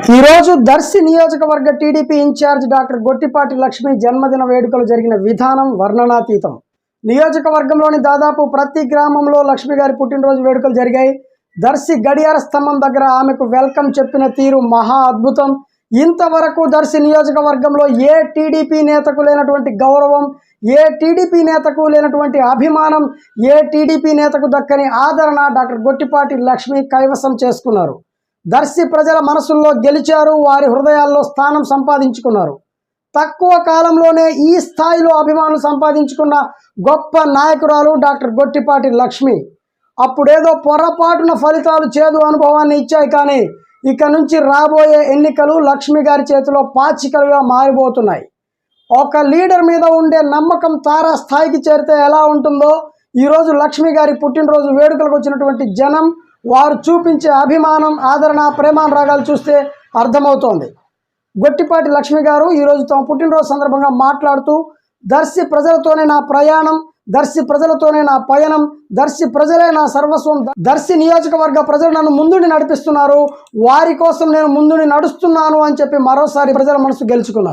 ఈరోజు దర్శి నియోజకవర్గ TDP incharge doctor Gottipati Lakshmi జన్మదిన వేడుకలు జరిగిన విధానం వర్ణనాతీతం. నియోజకవర్గంలోని దాదాపు ప్రతి గ్రామంలో లక్ష్మి గారి పుట్టినరోజు వేడుకలు జరిగాయి. దర్శి గడియార స్తంభం దగ్గర ఆమెకు వెల్కమ్ చెప్పిన తీరు మహా అద్భుతం. ఇంతవరకు దర్శి నియోజకవర్గంలో ఏ టీడీపీ నేతకు లేనటువంటి గౌరవం, ఏ టీడీపీ నేతకు లేనటువంటి అభిమానం, ఏ టీడీపీ నేతకు దక్కని ఆదరణ డాక్టర్ గొట్టిపాటి లక్ష్మి కైవసం చేసుకున్నారు. దర్శి ప్రజల మనసుల్లో గెలిచారు, వారి హృదయాల్లో స్థానం సంపాదించుకున్నారు. తక్కువ కాలంలోనే ఈ స్థాయిలో అభిమానులు సంపాదించుకున్న గొప్ప నాయకురాలు డాక్టర్ గొట్టిపాటి లక్ష్మి. అప్పుడేదో పొరపాటున ఫలితాలు చేదు అనుభవాన్ని ఇచ్చాయి, కానీ ఇక నుంచి రాబోయే ఎన్నికలు లక్ష్మి గారి చేతిలో పాచికలుగా మారిపోతున్నాయి. ఒక లీడర్ మీద ఉండే నమ్మకం తారా స్థాయికి చేరితే ఎలా ఉంటుందో ఈరోజు లక్ష్మి గారి పుట్టినరోజు వేడుకలకు వచ్చినటువంటి జనం, వారు చూపించే అభిమానం, ఆదరణ, ప్రేమానురాగాలు చూస్తే అర్థమవుతోంది. గొట్టిపాటి లక్ష్మి గారు ఈరోజు తమ పుట్టినరోజు సందర్భంగా మాట్లాడుతూ, దర్శి ప్రజలతోనే నా ప్రయాణం, దర్శి ప్రజలతోనే నా పయనం, దర్శి ప్రజలే నా సర్వస్వం, దర్శి నియోజకవర్గ ప్రజలు నన్ను ముందుని నడిపిస్తున్నారు, వారి కోసం నేను ముందుని నడుస్తున్నాను అని చెప్పి మరోసారి ప్రజల మనసు గెలుచుకున్నారు.